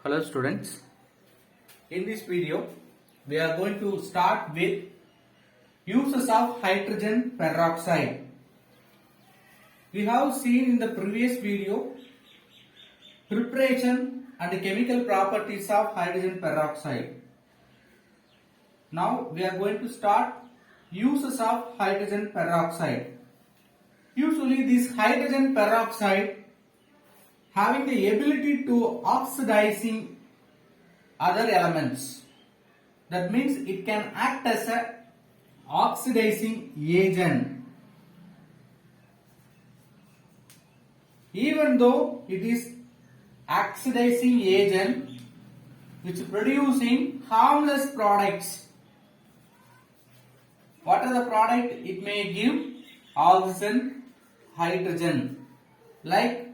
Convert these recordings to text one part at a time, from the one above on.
Hello students, in this video we are going to start with uses of hydrogen peroxide. We have seen in the previous video preparation and chemical properties of hydrogen peroxide. Now we are going to start uses of hydrogen peroxide. Usually this hydrogen peroxide having the ability to oxidizing other elements. That means it can act as a oxidizing agent. Even though it is oxidizing agent which producing harmless products. What are the products it may give? Oxygen, hydrogen. Like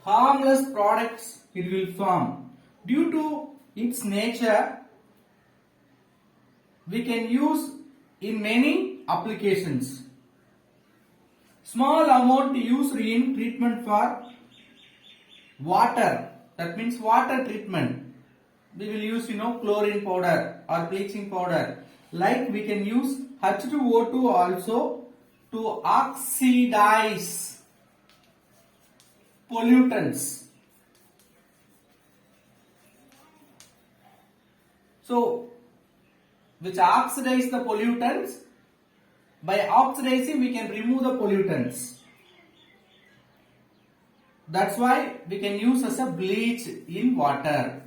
harmless products it will form. Due to its nature, we can use in many applications. Small amount used in treatment for water. That means water treatment. We will use chlorine powder or bleaching powder. Like we can use H2O2 also to oxidize pollutants. So, which oxidize the pollutants. By oxidizing, we can remove the pollutants. That's why we can use as a bleach in water.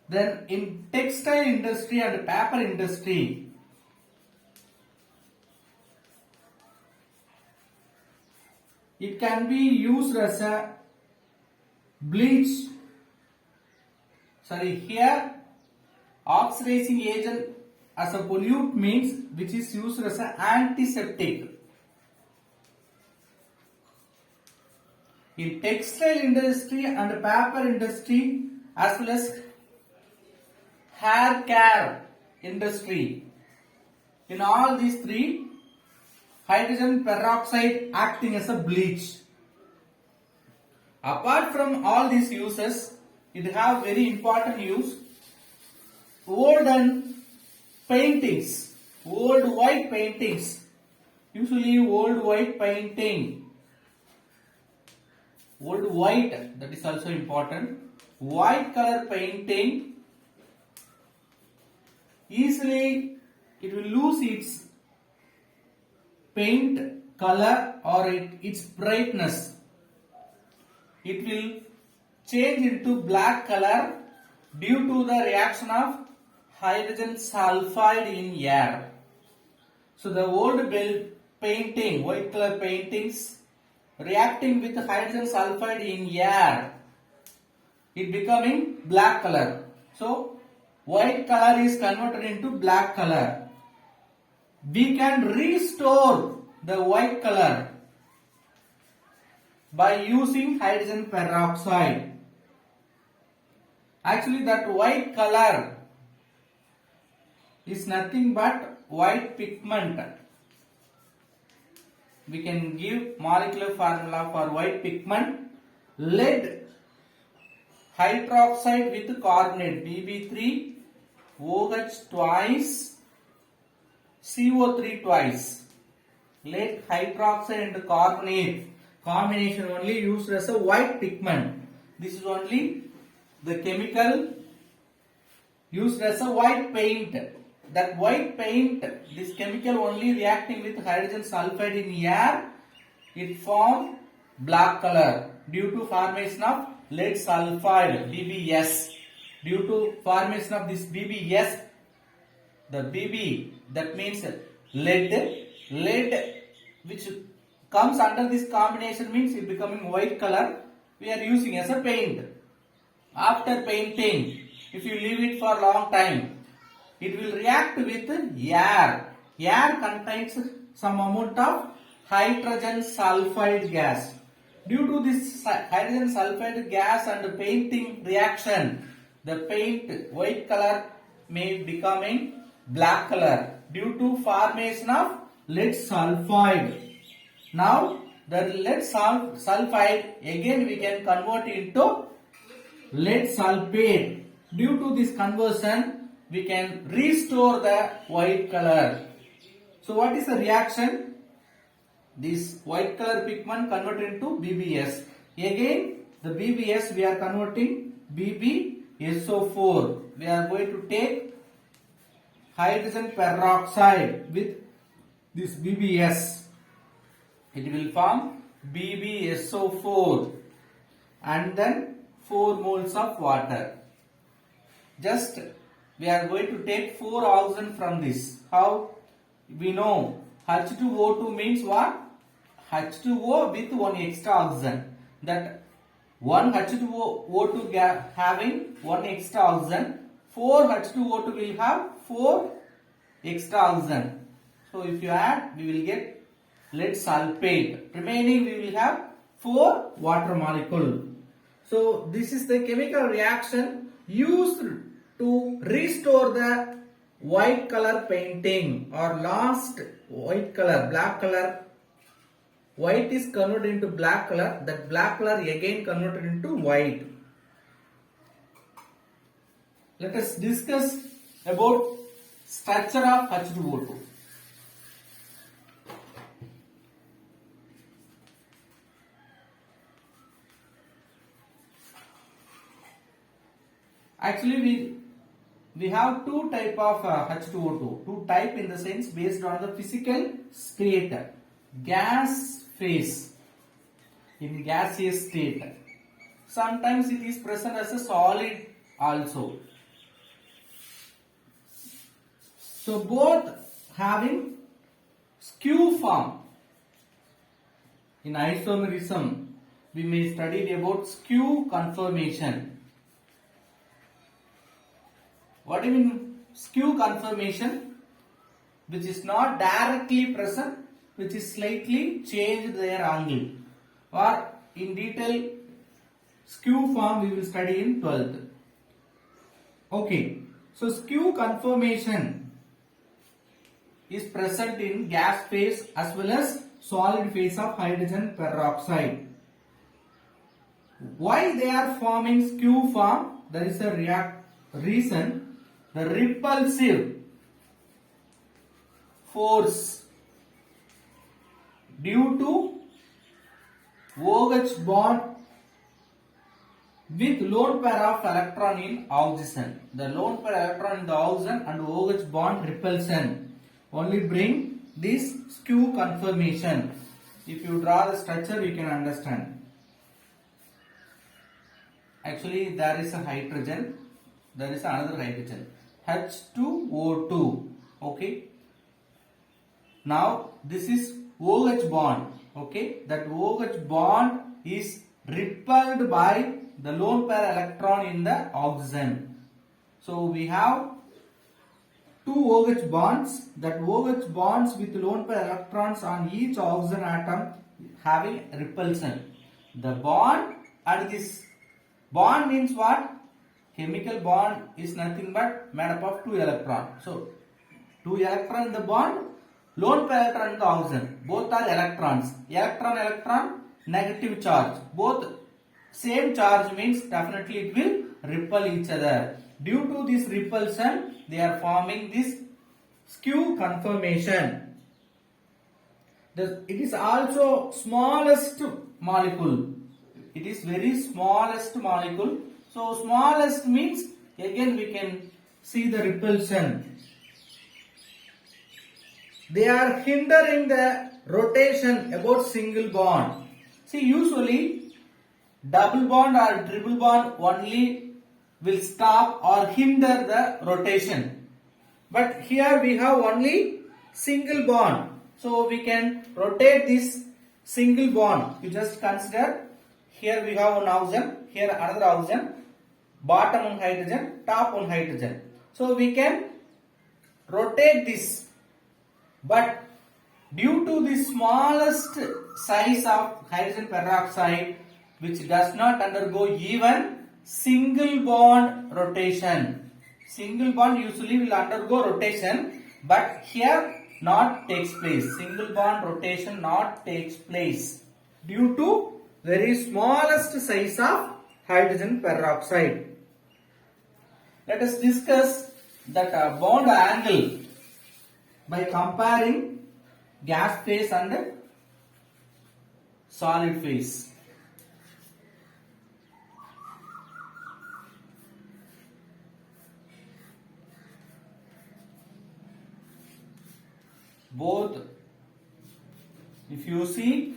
Then in textile industry and paper industry, it can be used as a bleach. Here oxidizing agent as a pollute means which is used as an antiseptic. In textile industry and paper industry as well as hair care industry, in all these three, hydrogen peroxide acting as a bleach. Apart from all these uses, it have very important use. Old paintings, old white paintings, usually old white painting, old white, that is also important. White color painting, easily it will lose its paint color or its brightness. It will change into black color due to the reaction of hydrogen sulfide in air. So the old painting, white color paintings reacting with hydrogen sulfide in air, it becoming black color. So white color is converted into black color. We can restore the white color by using hydrogen peroxide. Actually, that white color is nothing but white pigment. We can give molecular formula for white pigment. Lead hydroxide with carbonate, Bb3, OH twice, CO3 twice. Lead hydroxide and carbonate combination only used as a white pigment. This is only the chemical used as a white paint. That white paint, this chemical only reacting with hydrogen sulfide in air, it form black color due to formation of lead sulfide, BBS. Due to formation of this BBS, the BB, that means lead which comes under this combination means it becoming white color. We are using as a paint. After painting, if you leave it for a long time, it will react with air. Air contains some amount of hydrogen sulfide gas. Due to this hydrogen sulfide gas and painting reaction, the paint white color may becoming black color due to formation of lead sulfide. Now the lead sulfide again we can convert into lead sulfate. Due to this conversion, we can restore the white color. So what is the reaction? This white color pigment converted into BBS. Again, the BBS we are converting BbSO4. We are going to take hydrogen peroxide with this BBS. It will form BbSO4 and then 4 moles of water. Just we are going to take 4 oxygen from this. How? We know H2O2 means what? H2O with 1 extra oxygen. That one H2O2 having 1 extra oxygen. 4 H2O2 will have 4 extra oxygen. So if you add, we will get lead sulfate. Remaining we will have 4 water molecule. So this is the chemical reaction used to restore the white color painting or lost white color, black color. White is converted into black color. That black color again converted into white. Let us discuss about structure of H2O2. Actually, we have two type of H2O2. Two type in the sense based on the physical state. Gas phase in gaseous state. Sometimes it is present as a solid also. So both having skew form. In isomerism, we may study about skew conformation. What do you mean skew conformation? Which is not directly present, which is slightly changed their angle. Or in detail, skew form we will study in 12th. Okay, so skew conformation is present in gas phase as well as solid phase of hydrogen peroxide. Why they are forming skew form? There is a reason. The repulsive force due to OH bond with lone pair of electron in oxygen. The lone pair electron in the oxygen and OH bond repulsion only bring this skew conformation. If you draw the structure, you can understand. Actually, there is a hydrogen. There is another hydrogen. H2O2. Okay. Now this is OH bond. Okay. That OH bond is repelled by the lone pair electron in the oxygen. So we have two OH bonds. That OH bonds with lone pair electrons on each oxygen atom having repulsion. The bond and this bond means what? Chemical bond is nothing but made up of 2 electrons. So, 2 electrons in the bond, lone pair electron in the oxygen. Both are electrons. Electron, negative charge. Both same charge means definitely it will repel each other. Due to this repulsion, they are forming this skew conformation. It is also smallest molecule. It is very smallest molecule. So smallest means again we can see the repulsion. They are hindering the rotation about single bond. See, usually double bond or triple bond only will stop or hinder the rotation. But here we have only single bond. So we can rotate this single bond. You just consider here we have one oxygen, here another oxygen. Bottom one hydrogen, top one hydrogen. So we can rotate this. But due to the smallest size of hydrogen peroxide, which does not undergo even single bond rotation. Single bond usually will undergo rotation, but here not takes place. Single bond rotation not takes place due to very smallest size of hydrogen peroxide. Let us discuss that bond angle by comparing gas phase and solid phase. Both, if you see,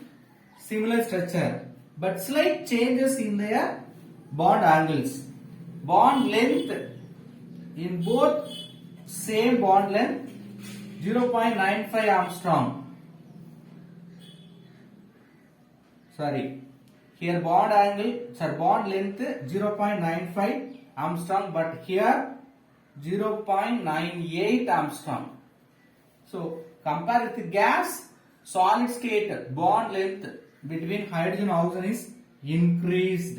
similar structure, but slight changes in their bond angles. Bond length in both same bond length 0.95 Armstrong. Sorry, here bond angle, bond length 0.95 Armstrong, but here 0.98 Armstrong. So compare with gas, solid state bond length between hydrogen oxygen is increased.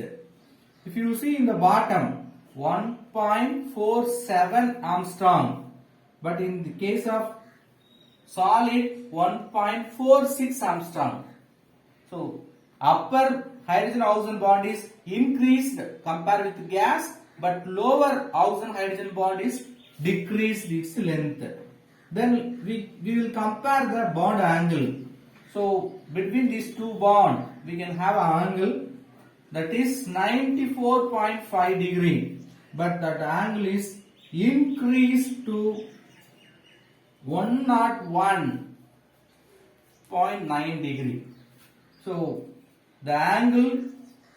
If you see in the bottom 1.47 Armstrong, but in the case of solid 1.46 Armstrong. So upper hydrogen oxygen bond is increased compared with gas, but lower oxygen hydrogen bond is decreased its length. Then we will compare the bond angle. So between these two bonds we can have an angle that is 94.5 degree, but that angle is increased to 101.9 degree. So the angle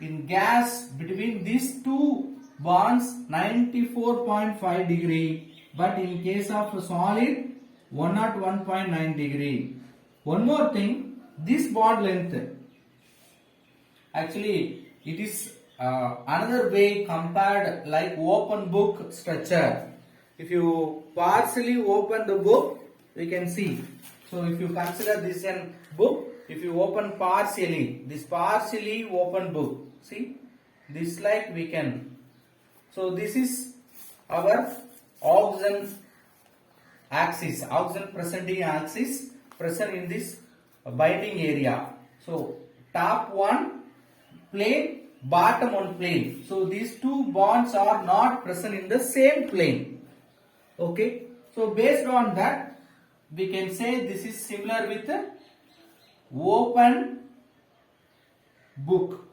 in gas between these two bonds 94.5 degree, but in case of solid 101.9 degree. One more thing, this bond length, actually it is another way compared like open book structure. If you partially open the book, we can see. So if you consider this an book, if you open partially, this partially open book, see, this like we can. So this is our oxygen axis, oxygen presenting axis present in this binding area. So top one plane, bottom one plane. So these two bonds are not present in the same plane. Okay. So based on that, we can say this is similar with the open book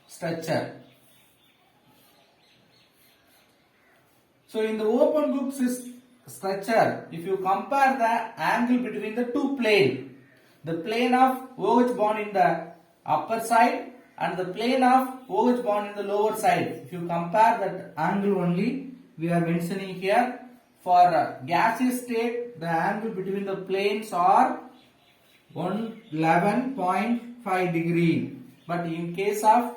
structure. So in the open book structure, if you compare the angle between the two planes, the plane of OH bond in the upper side and the plane of OH bond in the lower side, if you compare that angle only, we are mentioning here for gaseous state, the angle between the planes are 111.5 degree, but in case of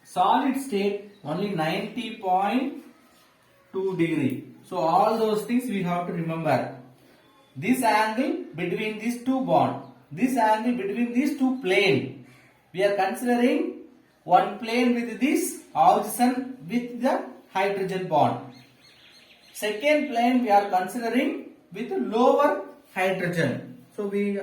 solid state only 90.2 degree. So all those things we have to remember. This angle between these two bonds, this angle between these two planes, we are considering one plane with this oxygen with the hydrogen bond. Second plane we are considering with lower hydrogen. So we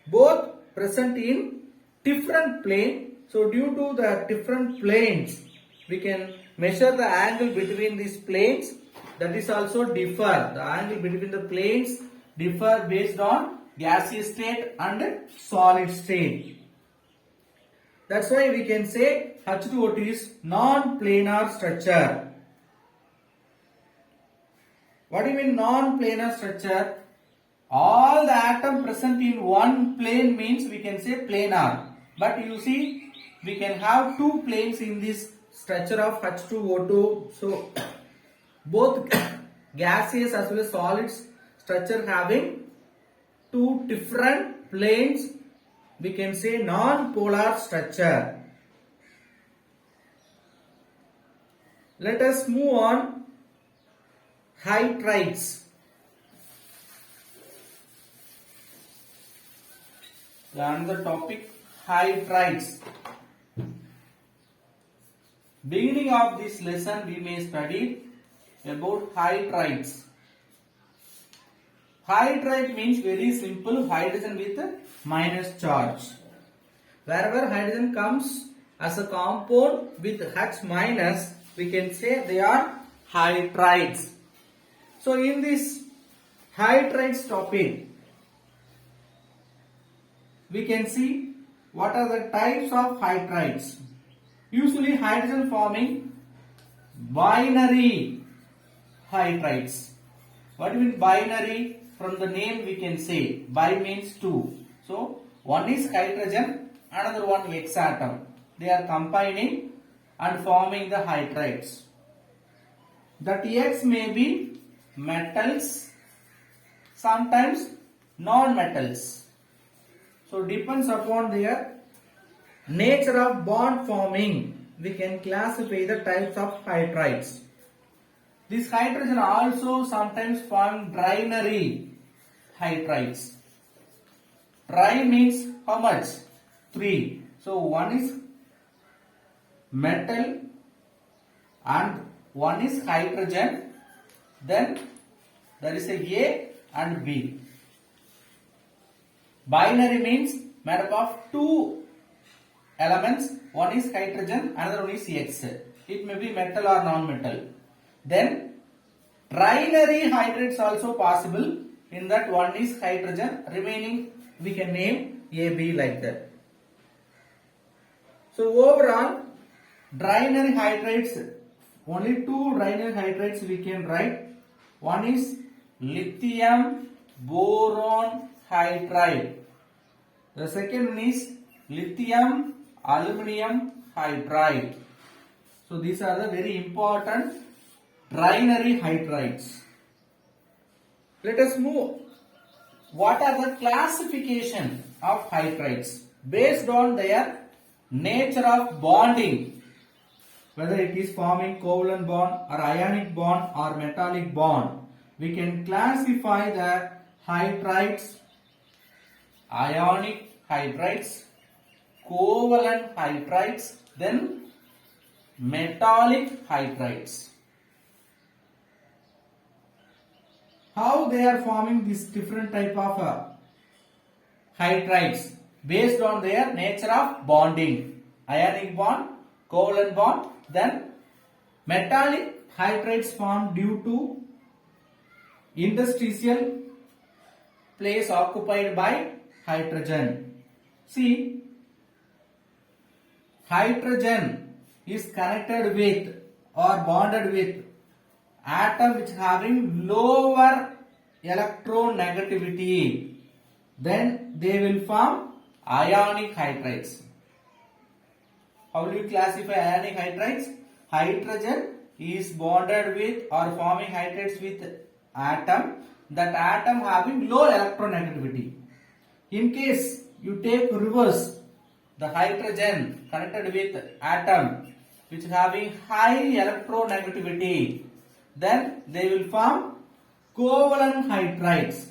both present in different plane. So due to the different planes, we can measure the angle between these planes. That is also differ. The angle between the planes differ based on gaseous state and solid state. That's why we can say H2O2 is non-planar structure. What do you mean non-planar structure? All the atom present in one plane means we can say planar. But you see, we can have two planes in this structure of H2O2. So both gaseous as well as solids structure having two different planes, we can say non-polar structure. Let us move on. Hydrides. Another topic, hydrides. Beginning of this lesson we may study about hydrides. Hydride means very simple, hydrogen with minus charge. Wherever hydrogen comes, as a compound with H minus, we can say they are hydrides. So in this hydrides topic, we can see what are the types of hydrides. Usually hydrogen forming binary hydrides. What do you mean binary? From the name we can say bi means two. So one is hydrogen, another one X atom. They are combining and forming the hydrides. That X may be metals, sometimes non-metals. So depends upon their nature of bond forming, we can classify the types of hydrides. This hydrogen also sometimes form trinary hydrides. Tri means how much? 3. So one is metal and one is hydrogen. Then there is a and B. Binary means made up of two elements. One is hydrogen, another one is X. It may be metal or non-metal. Then trinary hydrides also possible. In that one is hydrogen, remaining we can name AB like that. So overall, trinary hydrides, only two trinary hydrides we can write. One is lithium boron hydride. The second one is lithium aluminum hydride. So these are the very important trinary hydrides. Let us move. What are the classification of hydrides based on their nature of bonding? Whether it is forming covalent bond or ionic bond or metallic bond, we can classify the hydrides, ionic hydrides, covalent hydrides, then metallic hydrides. How they are forming this different type of hydrides based on their nature of bonding. Ionic bond, covalent bond, then metallic hydrides formed due to interstitial place occupied by hydrogen. See, hydrogen is connected with or bonded with atom which having lower electronegativity, then they will form ionic hydrides. How will you classify ionic hydrides? Hydrogen is bonded with or forming hydrides with atom, that atom having low electronegativity. In case you take reverse, the hydrogen connected with atom which having high electronegativity, then they will form covalent hydrides.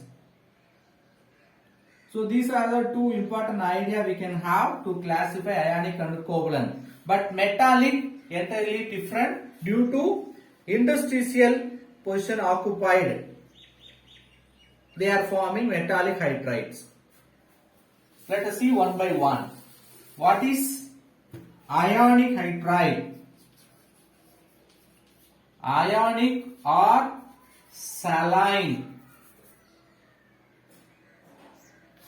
So these are the two important ideas we can have to classify ionic and covalent. But metallic entirely different due to interstitial position occupied. They are forming metallic hydrides. Let us see one by one. What is ionic hydride? Ionic or saline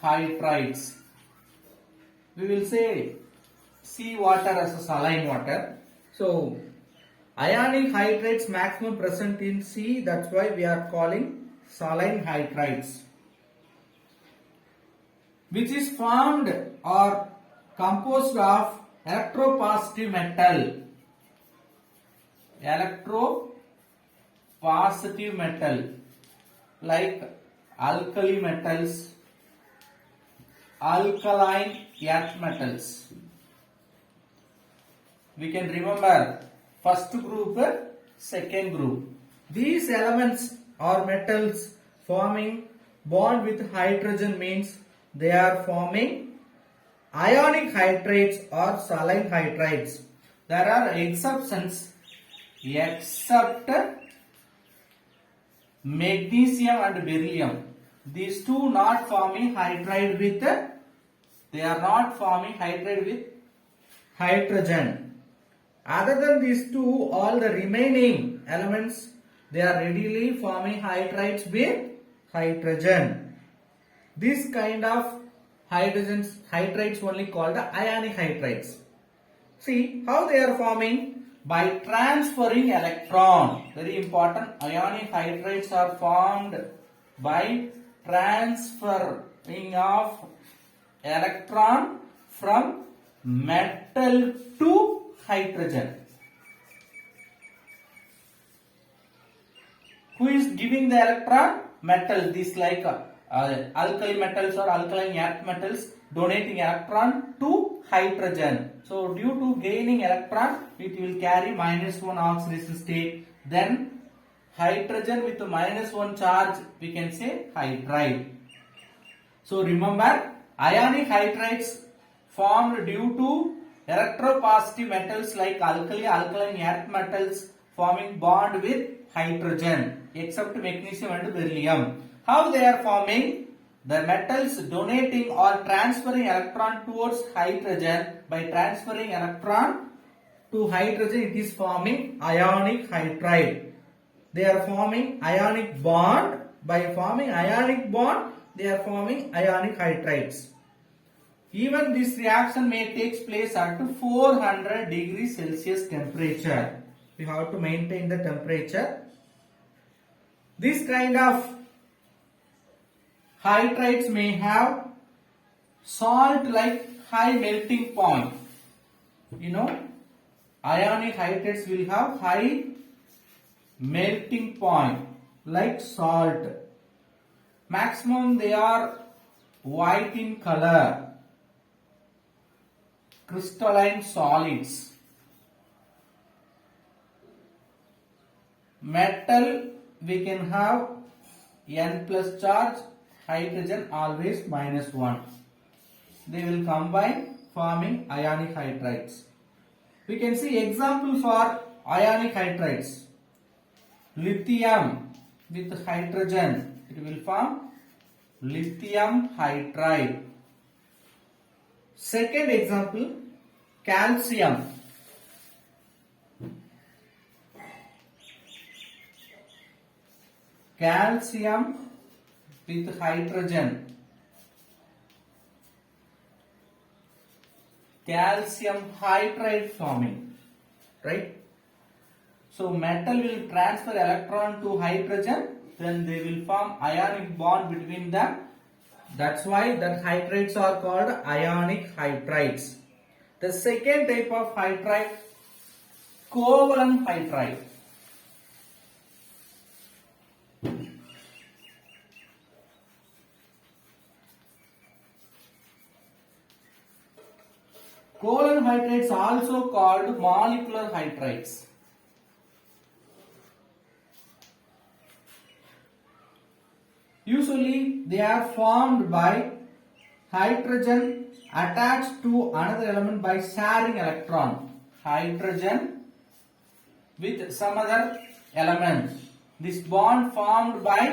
hydrides. We will say sea water as a saline water. So ionic hydrides maximum present in sea, that's why we are calling saline hydrides, which is formed or composed of electropositive metal. Electropositive metal like alkali metals, alkaline earth metals. We can remember first group, second group. These elements or metals forming bond with hydrogen means they are forming ionic hydrides or saline hydrides. There are exceptions except magnesium and beryllium. These two not forming hydride with, they are not forming hydride with hydrogen. Other than these two, all the remaining elements, they are readily forming hydrides with hydrogen. This kind of hydrides only called the ionic hydrides. See how they are forming? By transferring electron. Very important. Ionic hydrides are formed by transferring of electron from metal to hydrogen. Who is giving the electron? Metal. These like alkali metals or alkaline earth metals donating electron to hydrogen. So due to gaining electron, it will carry -1 oxidation state. Then hydrogen with -1 charge, we can say hydride. So remember, ionic hydrides formed due to electropositive metals like alkaline earth metals forming bond with hydrogen, except magnesium and beryllium. How they are forming? The metals donating or transferring electron towards hydrogen. By transferring electron to hydrogen, it is forming ionic hydride. They are forming ionic bond. By forming ionic bond, they are forming ionic hydrides. Even this reaction may take place at 400 degrees Celsius temperature. We have to maintain the temperature. This kind of hydrides may have salt-like high melting point. You know, ionic hydrides will have high melting point like salt. Maximum they are white in color, crystalline solids. Metal we can have N plus charge, hydrogen always -1. They will combine forming ionic hydrides. We can see example for ionic hydrides. Lithium with hydrogen, it will form lithium hydride. Second example, calcium. Calcium with hydrogen. Calcium hydride forming, right? So metal will transfer electron to hydrogen, then they will form ionic bond between them. That's why that hydrides are called ionic hydrides. The second type of hydride, covalent hydride. Covalent hydrides also called molecular hydrides. Usually they are formed by hydrogen attached to another element by sharing electron. Hydrogen with some other element. This bond formed by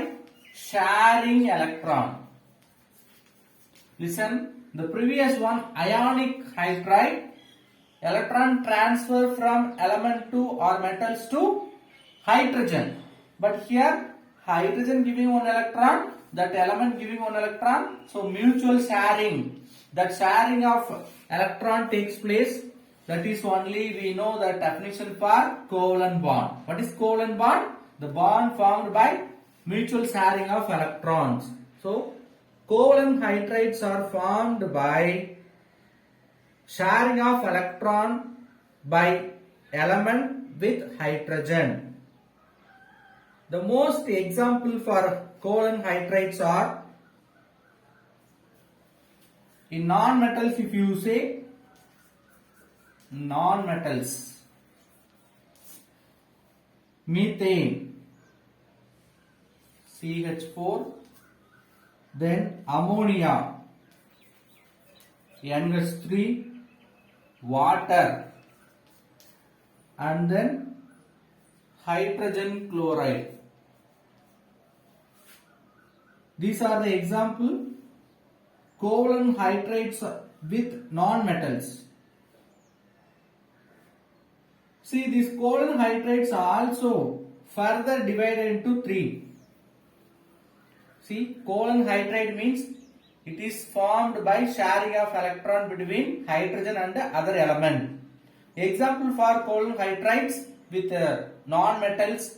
sharing electron. Listen. The previous one, ionic hydride, electron transfer from element to or metals to hydrogen. But here, hydrogen giving one electron, that element giving one electron, so mutual sharing. That sharing of electron takes place. That is only we know the definition for covalent bond. What is covalent bond? The bond formed by mutual sharing of electrons. So, covalent hydrides are formed by sharing of electron by element with hydrogen. The most example for covalent hydrides are in non-metals. If you say non-metals, methane, CH4, then ammonia, NH3, water, and then hydrogen chloride. These are the example covalent hydrides with non-metals. See, these covalent hydrides are also further divided into three. See, covalent hydride means it is formed by sharing of electron between hydrogen and other element. Example for covalent hydrides with non-metals.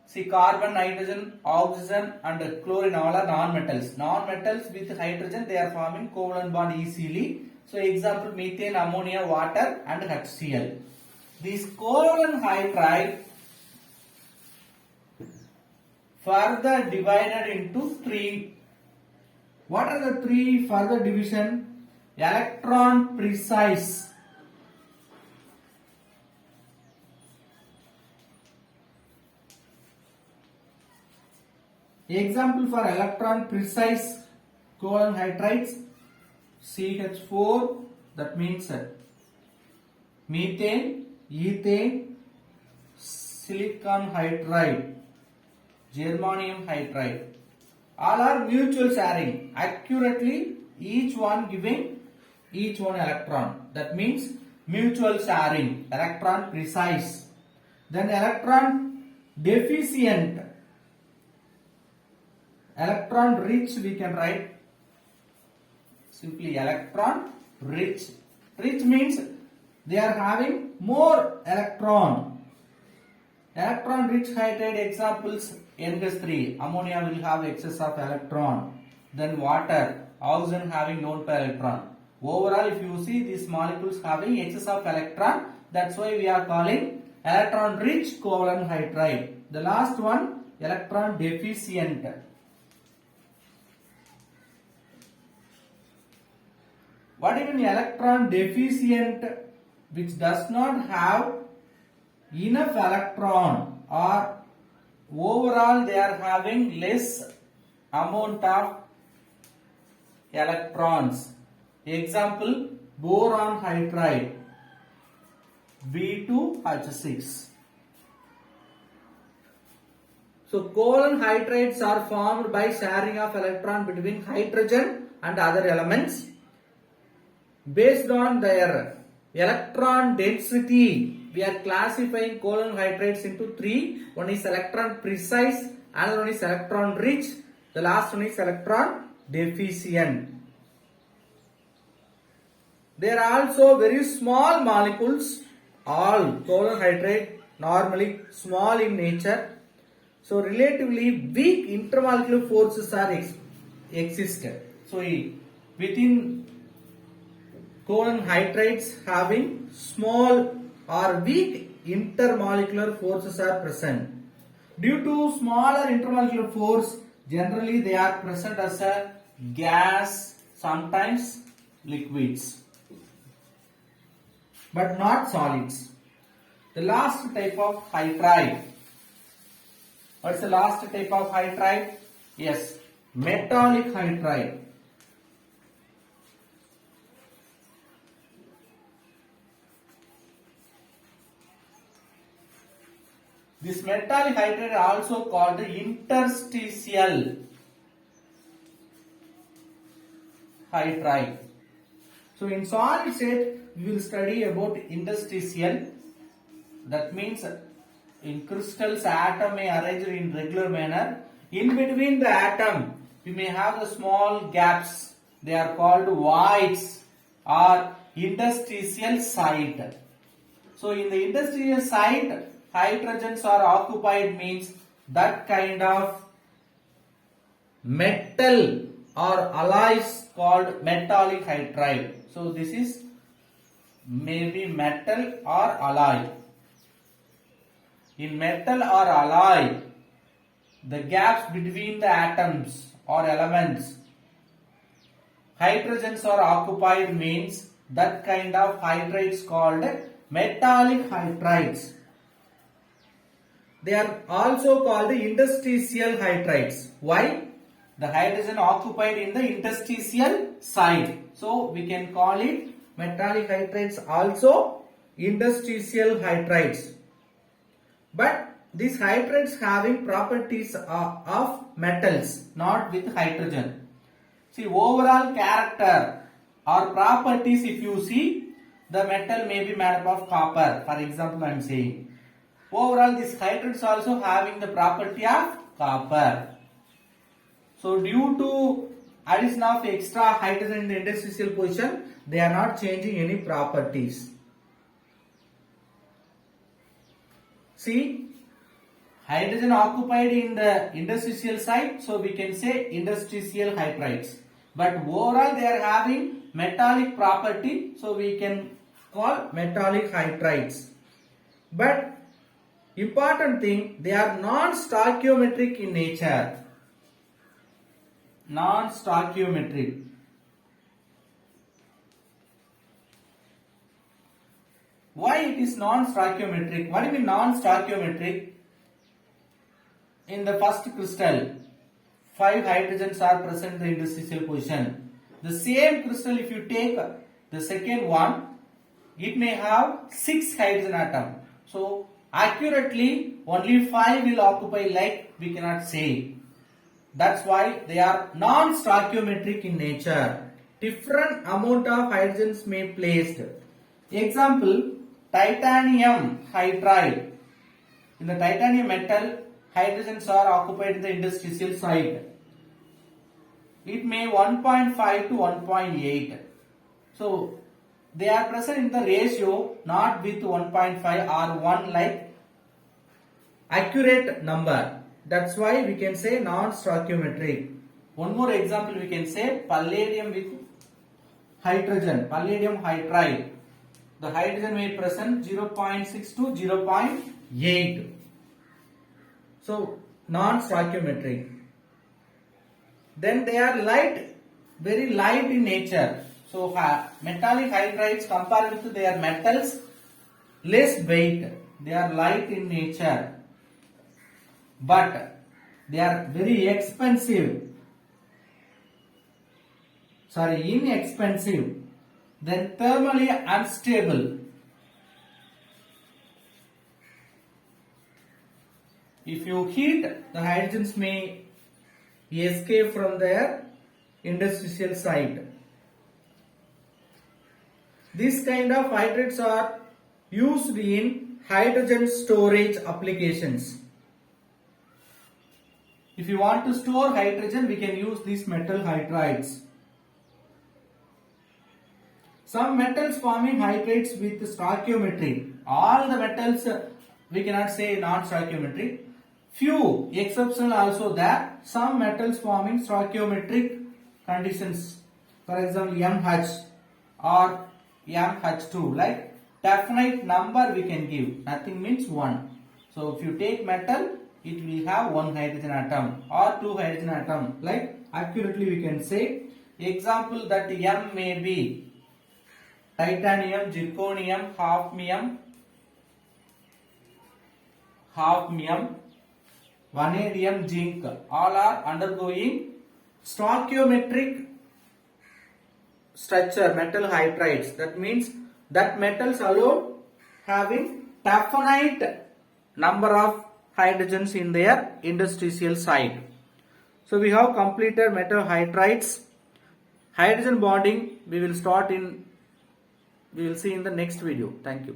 See, carbon, nitrogen, oxygen and chlorine all are non-metals. Non-metals with hydrogen, they are forming covalent bond easily. So, example methane, ammonia, water and HCl. These covalent hydride further divided into three. What are the three further division? Electron precise. Example for electron precise covalent hydrides, CH4, that means methane, ethane, silicon hydride, germanium hydride. All are mutual sharing. Accurately, each one giving each one electron. That means mutual sharing, electron precise. Then electron deficient. Electron rich we can write simply electron rich. Rich means they are having more electron. Electron rich hydride examples NH3. Ammonia will have excess of electron. Then water, oxygen having lone pair electron. Overall, if you see these molecules having excess of electron, that's why we are calling electron rich covalent hydride. The last one, electron deficient. What is an electron deficient? Which does not have enough electron, or overall they are having less amount of electrons. Example, boron hydride, B2H6. So covalent hydrides are formed by sharing of electron between hydrogen and other elements. Based on their electron density, we are classifying covalent hydrides into three. One is electron precise, another one is electron rich, the last one is electron deficient. There are also very small molecules. All covalent hydride normally small in nature. So relatively weak intermolecular forces are exist. So within covalent hydrides having small or weak intermolecular forces are present. Due to smaller intermolecular force, generally they are present as a gas, sometimes liquids, but not solids. The last type of hydride. What is the last type of hydride? Yes, metallic hydride. This metallic hydride is also called the interstitial hydride. So in solid state, we will study about interstitial. That means in crystals, atom may arrange in regular manner. In between the atom, we may have the small gaps. They are called voids or interstitial site. So in the interstitial site, hydrogens are occupied, means that kind of metal or alloys called metallic hydride. So this is maybe metal or alloy. In metal or alloy, the gaps between the atoms or elements, hydrogens are occupied, means that kind of hydrides called metallic hydrides. They are also called the interstitial hydrides. Why? The hydrogen occupied in the interstitial site. So we can call it metallic hydrides, also interstitial hydrides. But these hydrides having properties of metals, not with hydrogen. See, overall character or properties, if you see, the metal may be made up of copper. For example, I am saying. Overall, these hydrides also having the property of copper. So due to addition of extra hydrogen in the interstitial position, they are not changing any properties. See, hydrogen occupied in the interstitial site, so we can say interstitial hydrides. But overall they are having metallic property, so we can call metallic hydrides. But important thing, they are non-stoichiometric in nature. Non-stoichiometric. Why it is non-stoichiometric? What do you mean non-stoichiometric? In the first crystal, 5 hydrogens are present in the interstitial position. The same crystal, if you take the second one, it may have 6 hydrogen atom. So accurately, only 5 will occupy, like we cannot say. That's why they are non-stoichiometric in nature. Different amount of hydrogens may be placed. Example, titanium hydride. In the titanium metal, hydrogens are occupied in the interstitial site. It may 1.5 to 1.8. So they are present in the ratio not with 1.5 or 1 like accurate number. That's why we can say non-stoichiometric. One more example we can say palladium with hydrogen, palladium hydride. The hydrogen may present 0.6 to 0.8. So non-stoichiometric. Then they are light, very light in nature. So metallic hydrides compared with their metals, less weight. They are light in nature. But they are very expensive. Inexpensive. Then thermally unstable. If you heat, the hydrogens may escape from their interstitial site. This kind of hydrides are used in hydrogen storage applications. If you want to store hydrogen, we can use these metal hydrides. Some metals forming hydrides with stoichiometry. All the metals we cannot say non-stoichiometric. Few exceptions also there. Some metals forming stoichiometric conditions. For example, MH or MH2. Like definite number we can give. Nothing means 1. So if you take metal, it will have 1 hydrogen atom or 2 hydrogen atom. Like accurately we can say. Example that M may be titanium, zirconium, hafnium, vanadium, zinc. All are undergoing stoichiometric structure, metal hydrides. That means that metals alone having definite number of hydrogens in their interstitial site. So we have completed metal hydrides. Hydrogen bonding we will see in the next video. Thank you.